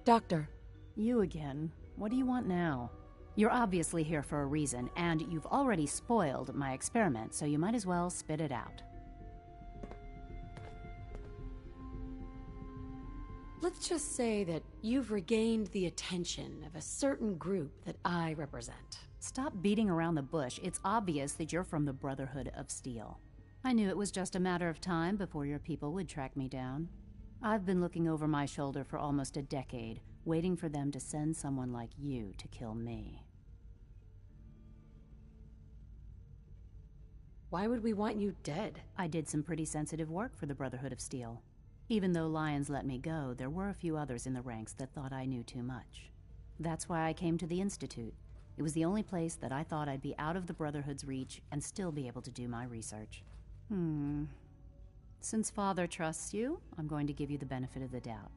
Doctor. You again. What do you want now? You're obviously here for a reason, and you've already spoiled my experiment, so you might as well spit it out. Let's just say that you've regained the attention of a certain group that I represent. Stop beating around the bush. It's obvious that you're from the Brotherhood of Steel. I knew it was just a matter of time before your people would track me down. I've been looking over my shoulder for almost a decade, waiting for them to send someone like you to kill me. Why would we want you dead? I did some pretty sensitive work for the Brotherhood of Steel. Even though Lyons let me go, there were a few others in the ranks that thought I knew too much. That's why I came to the Institute. It was the only place that I thought I'd be out of the Brotherhood's reach and still be able to do my research. Since Father trusts you, I'm going to give you the benefit of the doubt.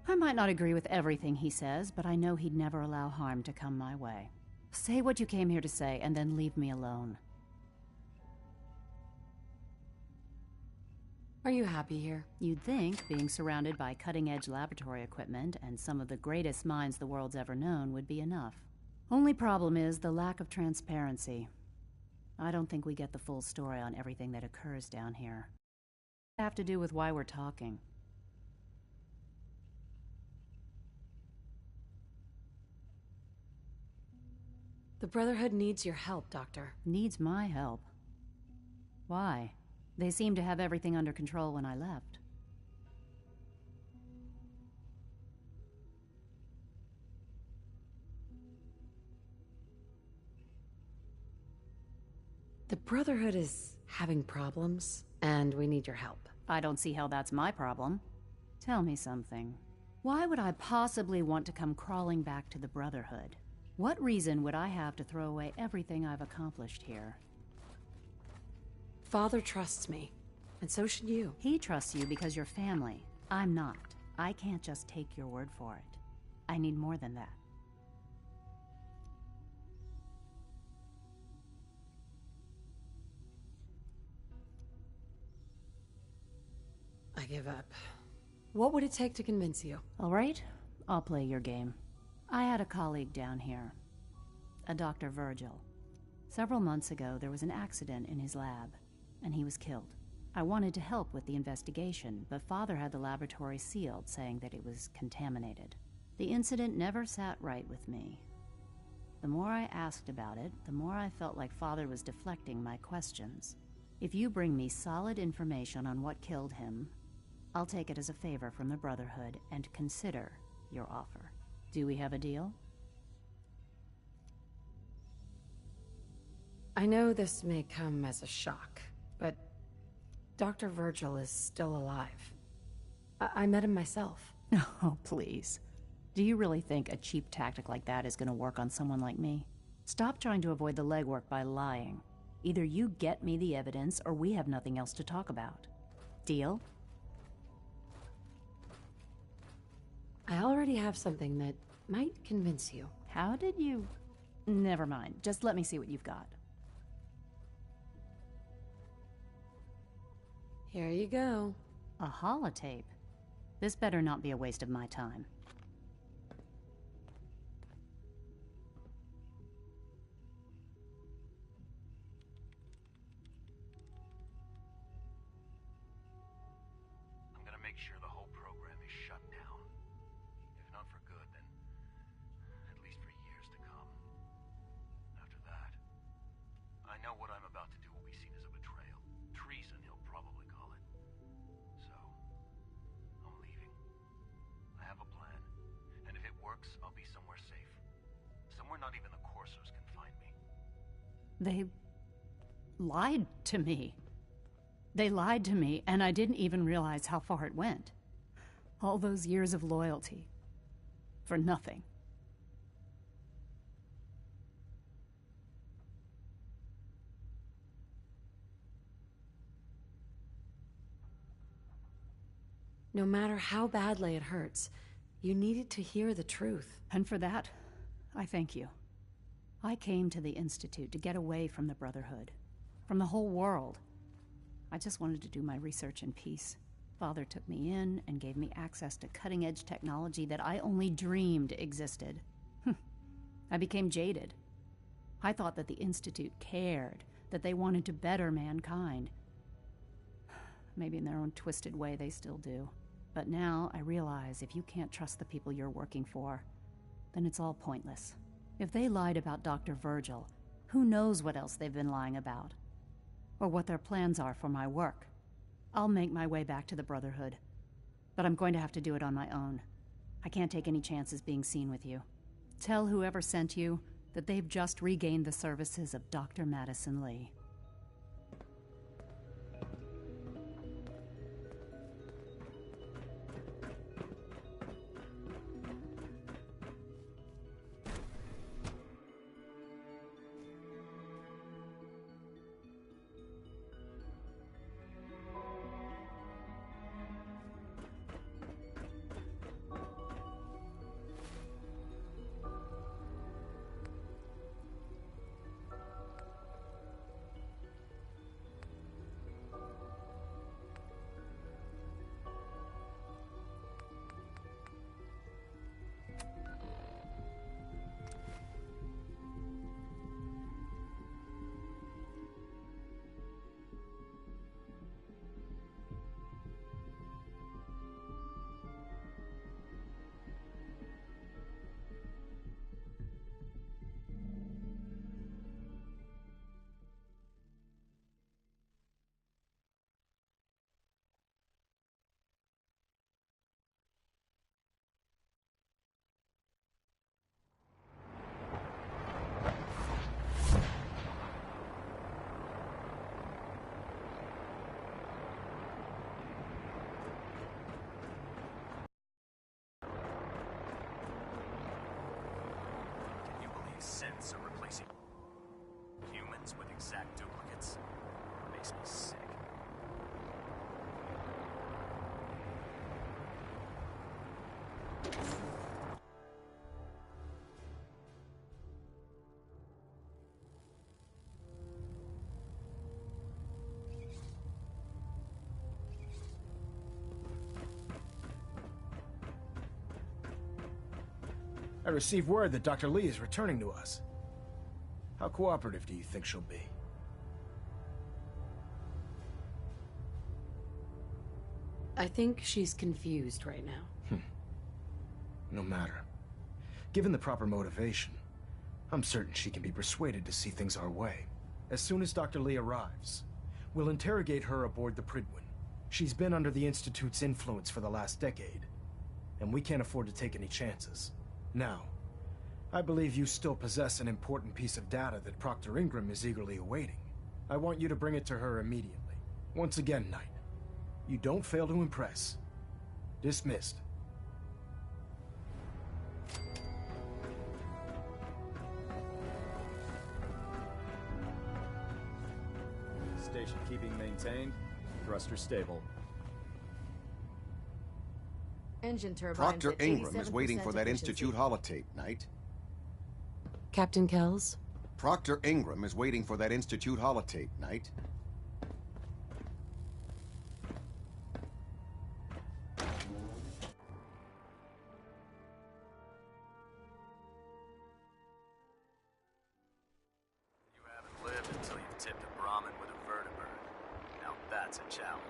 I might not agree with everything he says, but I know he'd never allow harm to come my way. Say what you came here to say, and then leave me alone. Are you happy here? You'd think being surrounded by cutting-edge laboratory equipment and some of the greatest minds the world's ever known would be enough. Only problem is the lack of transparency. I don't think we get the full story on everything that occurs down here. It have to do with why we're talking. The Brotherhood needs your help, Doctor. Needs my help? Why? They seemed to have everything under control when I left. The Brotherhood is having problems, and we need your help. I don't see how that's my problem. Tell me something. Why would I possibly want to come crawling back to the Brotherhood? What reason would I have to throw away everything I've accomplished here? Father trusts me, and so should you. He trusts you because you're family. I'm not. I can't just take your word for it. I need more than that. I give up. What would it take to convince you? All right, I'll play your game. I had a colleague down here, a Dr. Virgil. Several months ago, there was an accident in his lab, and he was killed. I wanted to help with the investigation, but Father had the laboratory sealed, saying that it was contaminated. The incident never sat right with me. The more I asked about it, the more I felt like Father was deflecting my questions. If you bring me solid information on what killed him, I'll take it as a favor from the Brotherhood and consider your offer. Do we have a deal? I know this may come as a shock, but Dr. Virgil is still alive. I met him myself. Oh, please. Do you really think a cheap tactic like that is going to work on someone like me? Stop trying to avoid the legwork by lying. Either you get me the evidence, or we have nothing else to talk about. Deal? I already have something that might convince you. How did you... Never mind. Just let me see what you've got. Here you go. A holotape? This better not be a waste of my time. I'm gonna make sure the whole program is shut down. If not for good, then at least for years to come. After that, I know what I'm about to do will be seen as a betrayal. Treason, he'll probably call it. So, I'm leaving. I have a plan. And if it works, I'll be somewhere safe. Somewhere not even the Corsos can find me. They lied to me. They lied to me, and I didn't even realize how far it went. All those years of loyalty. For nothing. No matter how badly it hurts, you needed to hear the truth. And for that, I thank you. I came to the Institute to get away from the Brotherhood. From the whole world. I just wanted to do my research in peace. Father took me in and gave me access to cutting-edge technology that I only dreamed existed. I became jaded. I thought that the Institute cared, that they wanted to better mankind. Maybe in their own twisted way they still do. But now I realize if you can't trust the people you're working for, then it's all pointless. If they lied about Dr. Virgil, who knows what else they've been lying about? Or what their plans are for my work. I'll make my way back to the Brotherhood. But I'm going to have to do it on my own. I can't take any chances being seen with you. Tell whoever sent you that they've just regained the services of Dr. Madison Li. Sense of replacing humans with exact duplicates makes me sick. I received word that Dr. Li is returning to us. How cooperative do you think she'll be? I think she's confused right now. No matter. Given the proper motivation, I'm certain she can be persuaded to see things our way. As soon as Dr. Li arrives, we'll interrogate her aboard the Prydwen. She's been under the Institute's influence for the last decade, and we can't afford to take any chances. Now, I believe you still possess an important piece of data that Proctor Ingram is eagerly awaiting. I want you to bring it to her immediately. Once again, Knight, you don't fail to impress. Dismissed. Station keeping maintained. Thruster stable. Engine turbines Proctor at Ingram is 87% waiting for that efficiency. Institute holotape, Knight. Captain Kells? Proctor Ingram is waiting for that Institute holotape, Knight. You haven't lived until you've tipped a Brahmin with a vertibird. Now that's a challenge.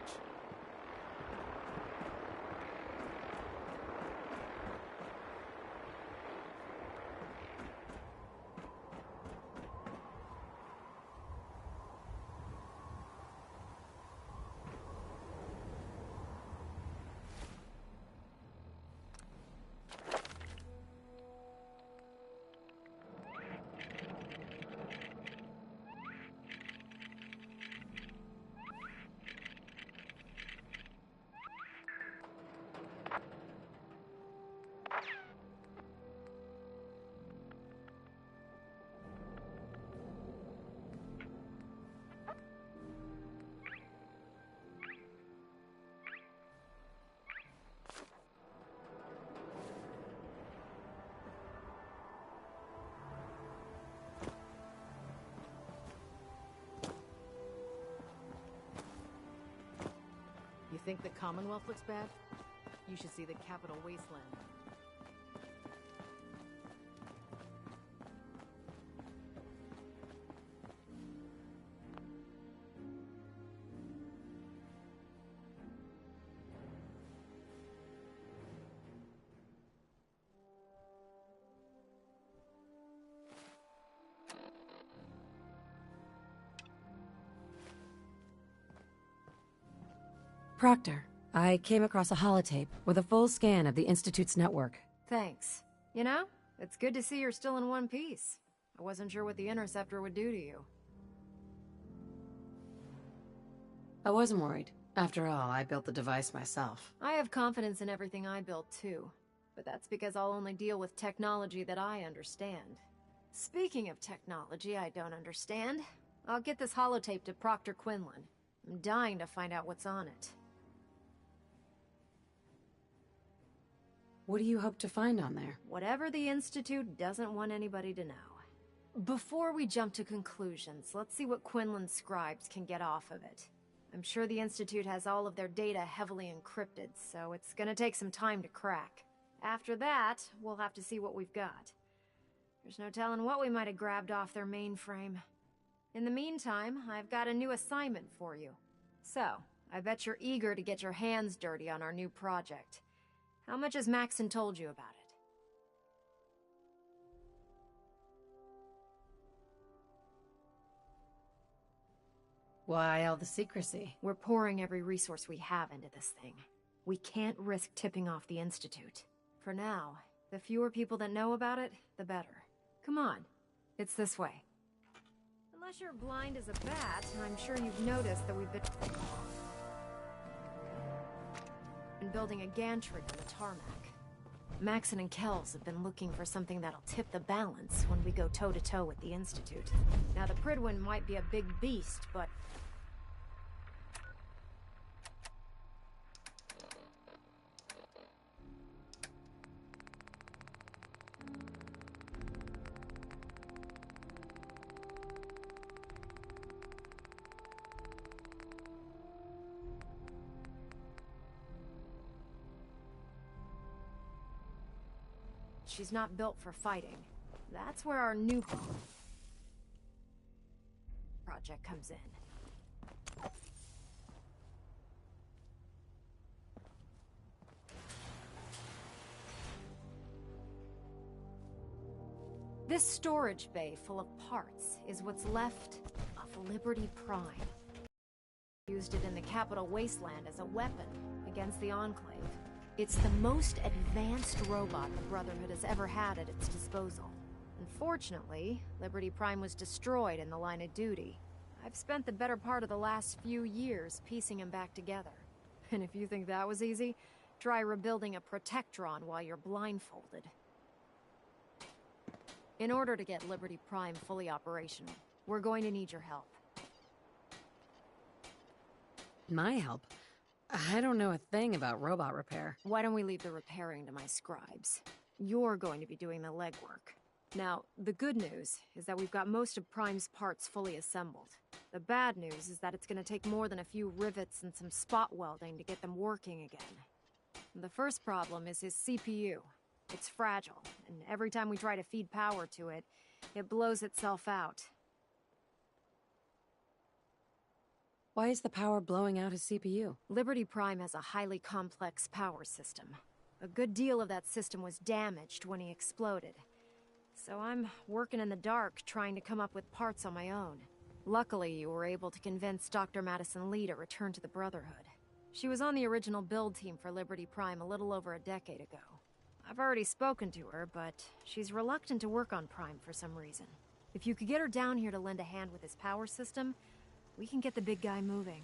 think the Commonwealth looks bad? You should see the Capital Wasteland. Proctor, I came across a holotape with a full scan of the Institute's network. Thanks. You know, it's good to see you're still in one piece. I wasn't sure what the Interceptor would do to you. I wasn't worried. After all, I built the device myself. I have confidence in everything I build too, but that's because I'll only deal with technology that I understand. Speaking of technology I don't understand, I'll get this holotape to Proctor Quinlan. I'm dying to find out what's on it. What do you hope to find on there? Whatever the Institute doesn't want anybody to know. Before we jump to conclusions, let's see what Quinlan's scribes can get off of it. I'm sure the Institute has all of their data heavily encrypted, so it's gonna take some time to crack. After that, we'll have to see what we've got. There's no telling what we might have grabbed off their mainframe. In the meantime, I've got a new assignment for you. So, I bet you're eager to get your hands dirty on our new project. How much has Maxon told you about it? Why all the secrecy? We're pouring every resource we have into this thing. We can't risk tipping off the Institute. For now, the fewer people that know about it, the better. Come on, it's this way. Unless you're blind as a bat, I'm sure you've noticed that we've been building a gantry on the tarmac. Maxon and Kells have been looking for something that'll tip the balance when we go toe-to-toe with the Institute. Now, the Prydwen might be a big beast, but she's not built for fighting. That's where our new project comes in. This storage bay full of parts is what's left of Liberty Prime. Used it in the Capital Wasteland as a weapon against the Enclave. It's the most advanced robot the Brotherhood has ever had at its disposal. Unfortunately, Liberty Prime was destroyed in the line of duty. I've spent the better part of the last few years piecing him back together. And if you think that was easy, try rebuilding a Protectron while you're blindfolded. In order to get Liberty Prime fully operational, we're going to need your help. My help? I don't know a thing about robot repair. Why don't we leave the repairing to my scribes? You're going to be doing the legwork. Now, the good news is that we've got most of Prime's parts fully assembled. The bad news is that it's going to take more than a few rivets and some spot welding to get them working again. The first problem is his CPU. It's fragile, and every time we try to feed power to it, it blows itself out. Why is the power blowing out his CPU? Liberty Prime has a highly complex power system. A good deal of that system was damaged when he exploded. So I'm working in the dark, trying to come up with parts on my own. Luckily, you were able to convince Dr. Madison Li to return to the Brotherhood. She was on the original build team for Liberty Prime a little over a decade ago. I've already spoken to her, but she's reluctant to work on Prime for some reason. If you could get her down here to lend a hand with his power system, we can get the big guy moving.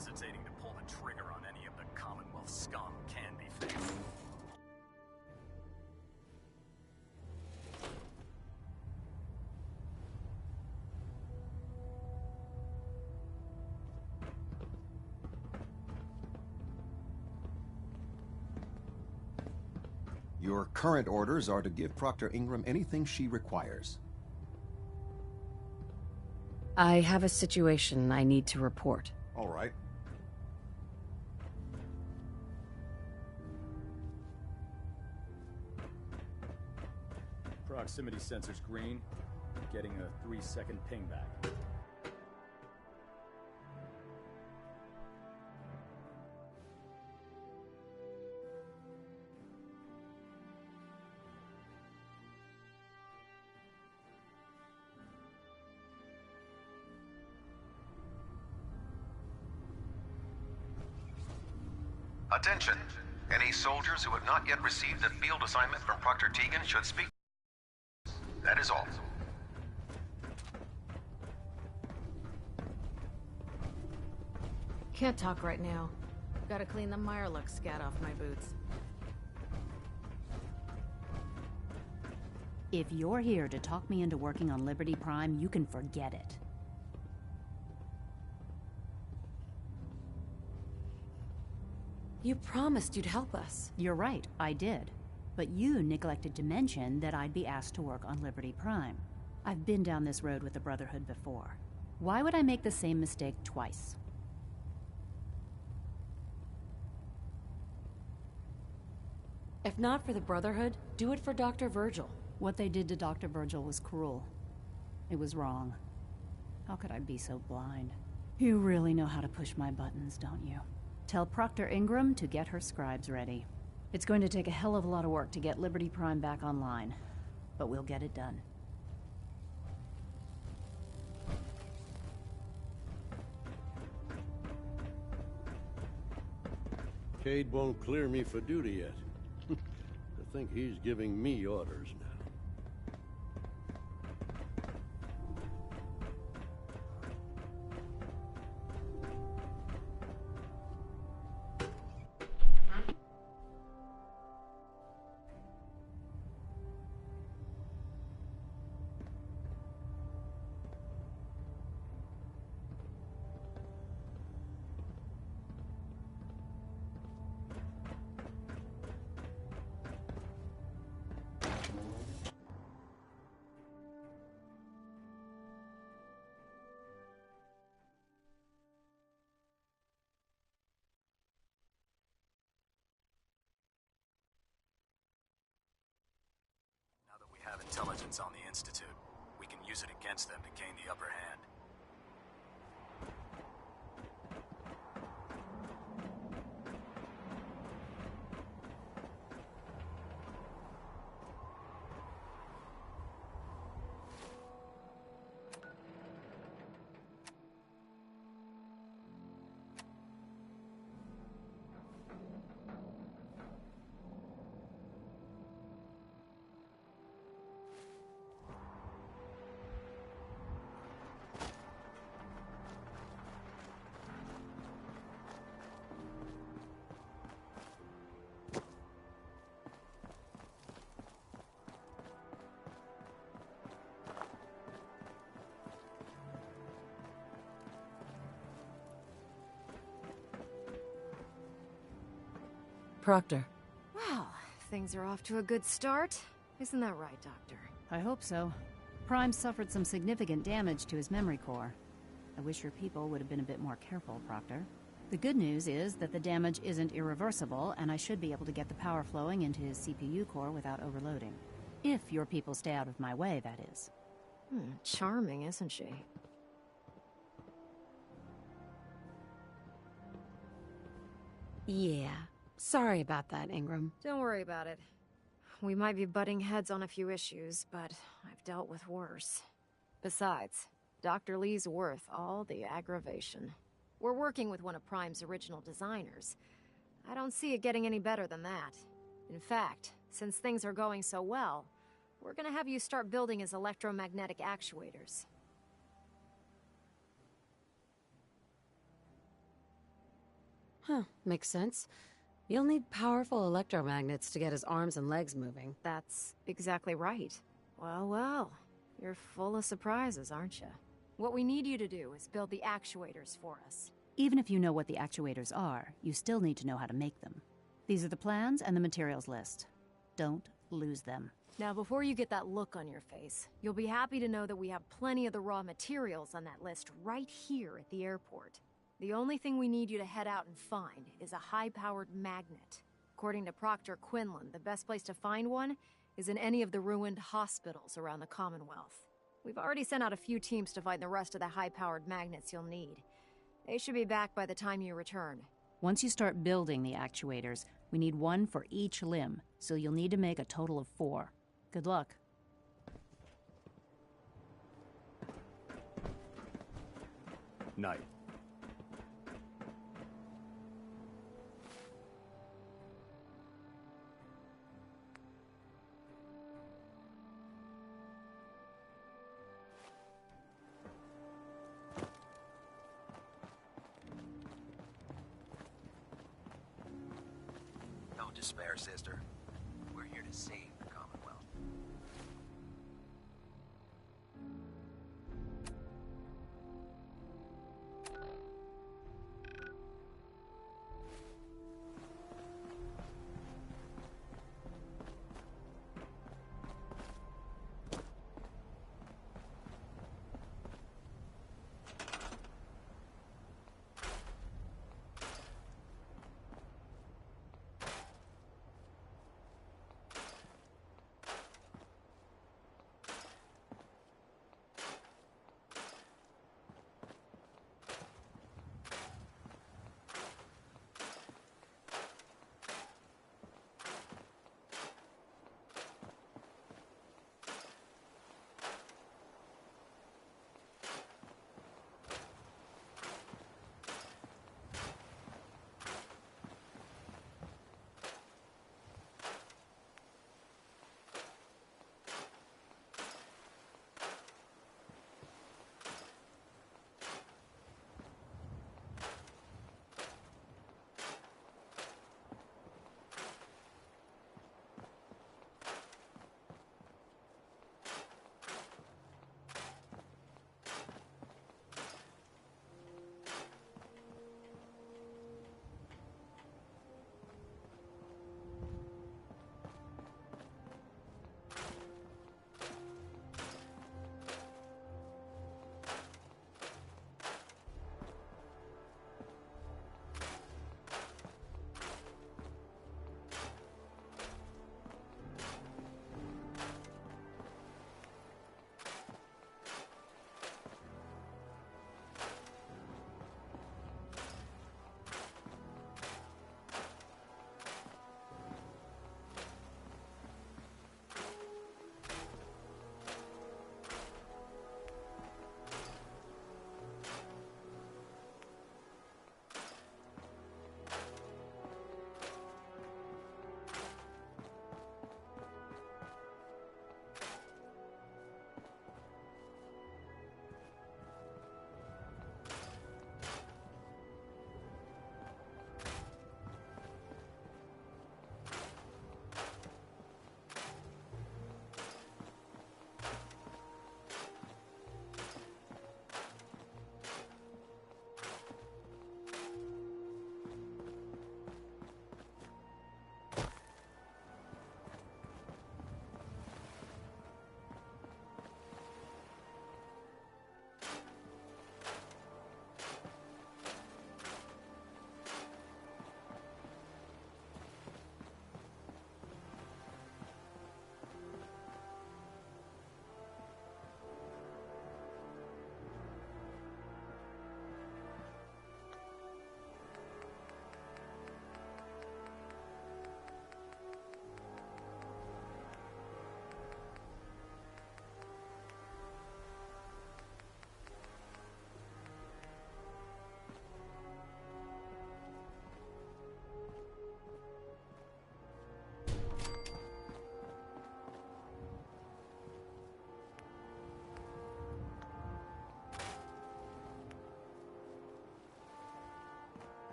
hesitating to pull the trigger on any of the Commonwealth scum can be faithful. Your current orders are to give Proctor Ingram anything she requires. I have a situation I need to report. All right. Proximity sensor's green. Getting a 3-second ping back. Attention! Any soldiers who have not yet received a field assignment from Proctor Tegan should speak. That is all. Can't talk right now. Gotta clean the Mirelux scat off my boots. If you're here to talk me into working on Liberty Prime, you can forget it. You promised you'd help us. You're right, I did. But you neglected to mention that I'd be asked to work on Liberty Prime. I've been down this road with the Brotherhood before. Why would I make the same mistake twice? If not for the Brotherhood, do it for Dr. Virgil. What they did to Dr. Virgil was cruel. It was wrong. How could I be so blind? You really know how to push my buttons, don't you? Tell Proctor Ingram to get her scribes ready. It's going to take a hell of a lot of work to get Liberty Prime back online, but we'll get it done. Cade won't clear me for duty yet. To think he's giving me orders now. Have intelligence on the Institute. We can use it against them to gain the upper hand. Proctor. Well, things are off to a good start. Isn't that right, Doctor? I hope so. Prime suffered some significant damage to his memory core. I wish your people would have been a bit more careful, Proctor. The good news is that the damage isn't irreversible, and I should be able to get the power flowing into his CPU core without overloading. If your people stay out of my way, that is. Charming, isn't she? Yeah. Sorry about that, Ingram. Don't worry about it. We might be butting heads on a few issues, but I've dealt with worse. Besides, Dr. Li's worth all the aggravation. We're working with one of Prime's original designers. I don't see it getting any better than that. In fact, since things are going so well, we're gonna have you start building his electromagnetic actuators. Huh, makes sense. You'll need powerful electromagnets to get his arms and legs moving. That's exactly right. Well, well, you're full of surprises, aren't you? What we need you to do is build the actuators for us. Even if you know what the actuators are, you still need to know how to make them. These are the plans and the materials list. Don't lose them. Now, before you get that look on your face, you'll be happy to know that we have plenty of the raw materials on that list right here at the airport. The only thing we need you to head out and find is a high-powered magnet. According to Proctor Quinlan, the best place to find one is in any of the ruined hospitals around the Commonwealth. We've already sent out a few teams to find the rest of the high-powered magnets you'll need. They should be back by the time you return. Once you start building the actuators, we need one for each limb, so you'll need to make a total of 4. Good luck. Night. Don't despair, sister. We're here to save the Commonwealth.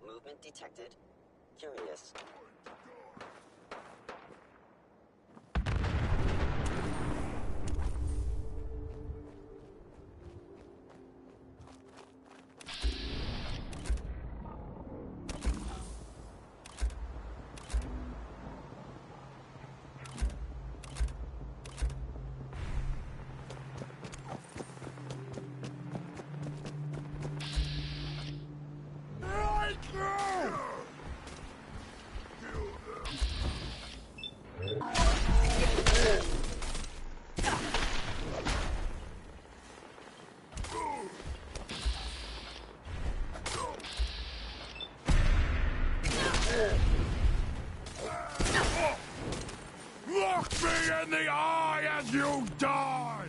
Movement detected. Curious. Look me in the eye as you die!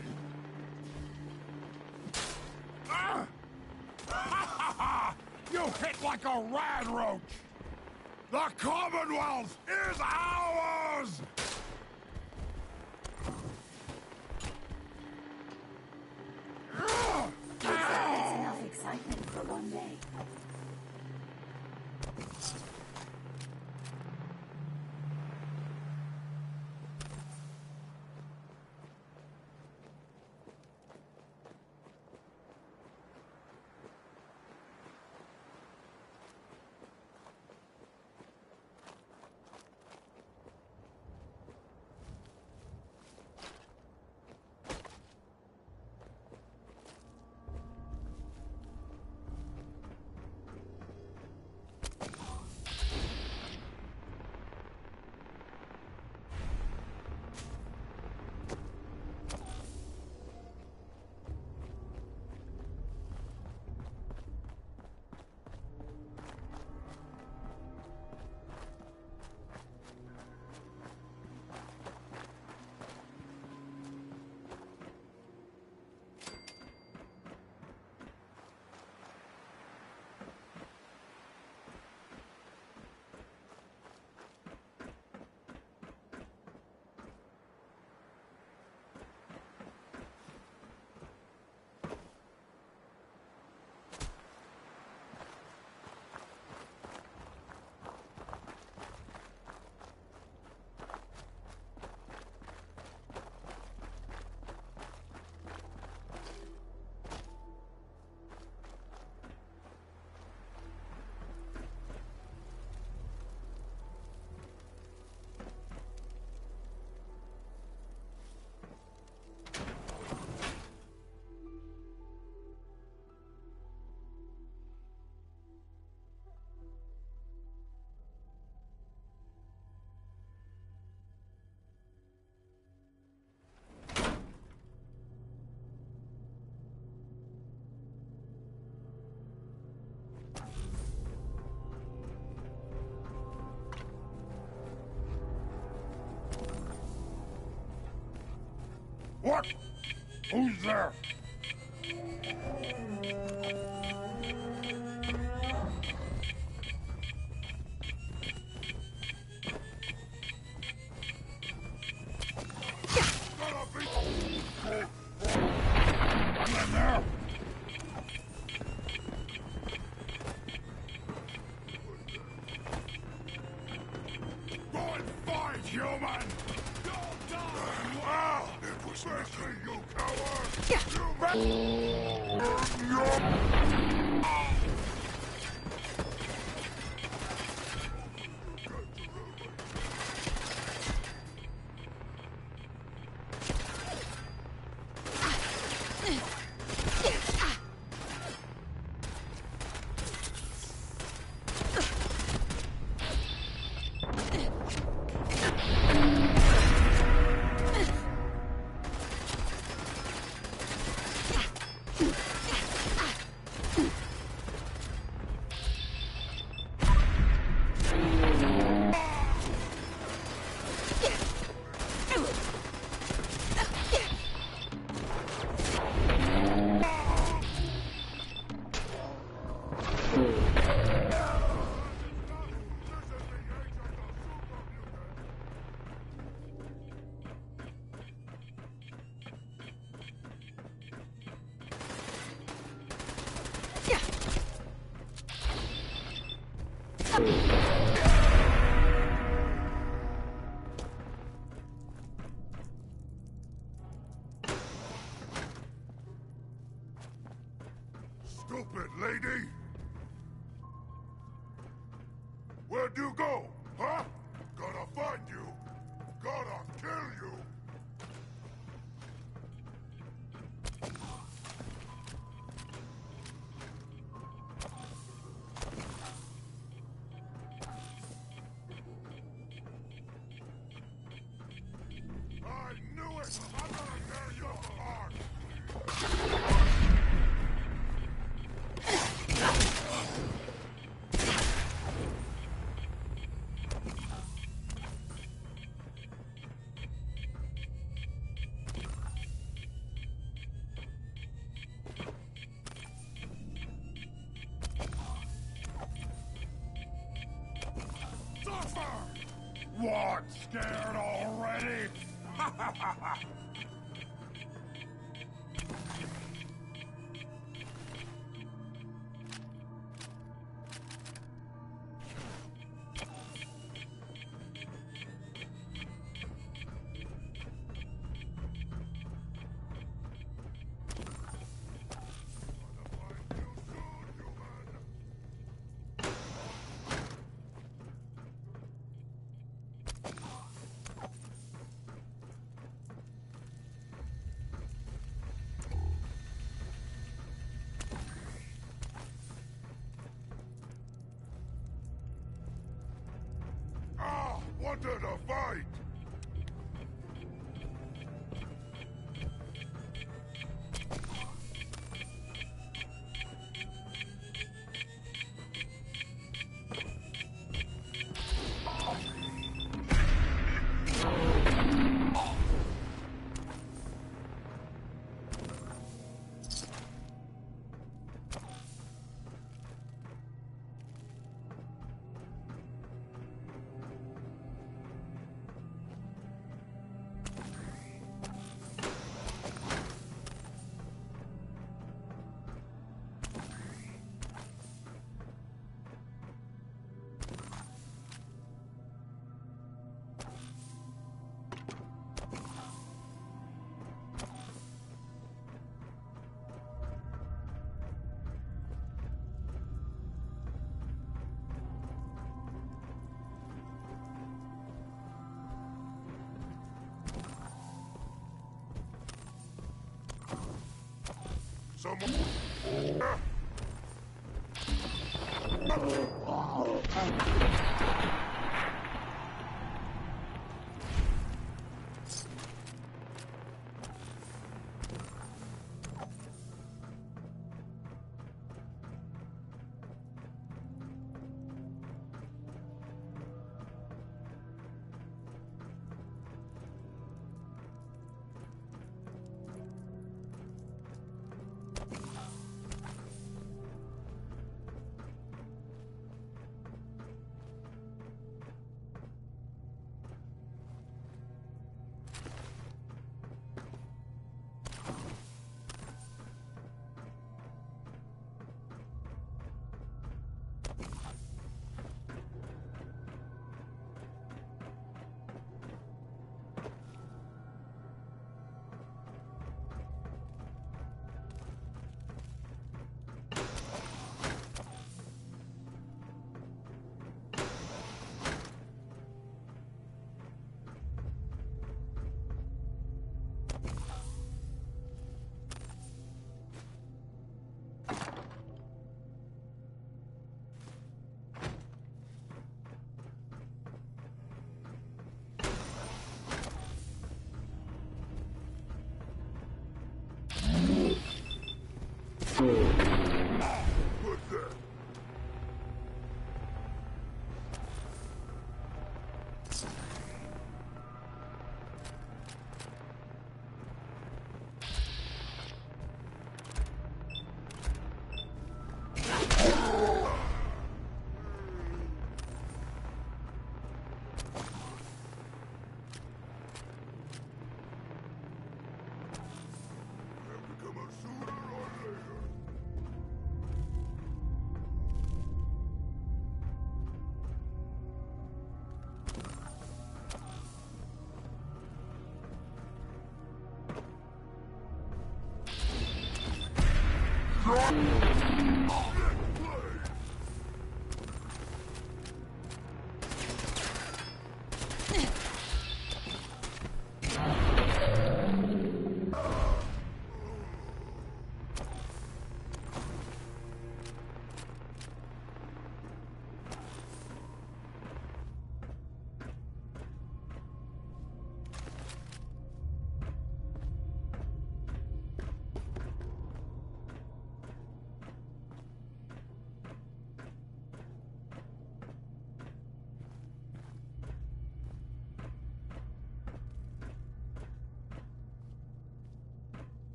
You hit like a rad roach! The Commonwealth is ours! That's enough excitement for one day. What? Who's there? Stupid lady! Where'd you go, huh? Gotta find you! Gotta kill you! I knew it! I'm gonna tear you apart! What? Scared already? Ha ha ha ha! Wanted a fight! Someone...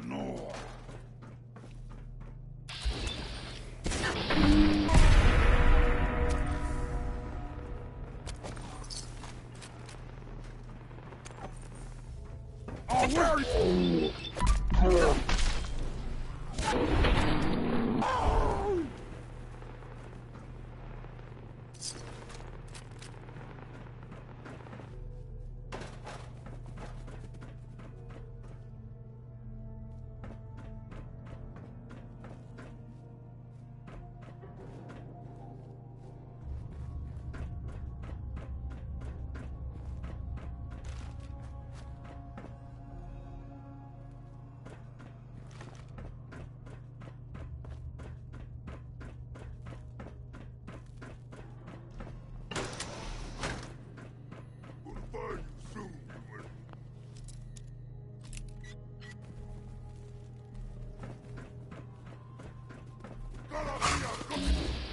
No. Oh, where are you? Gotta be a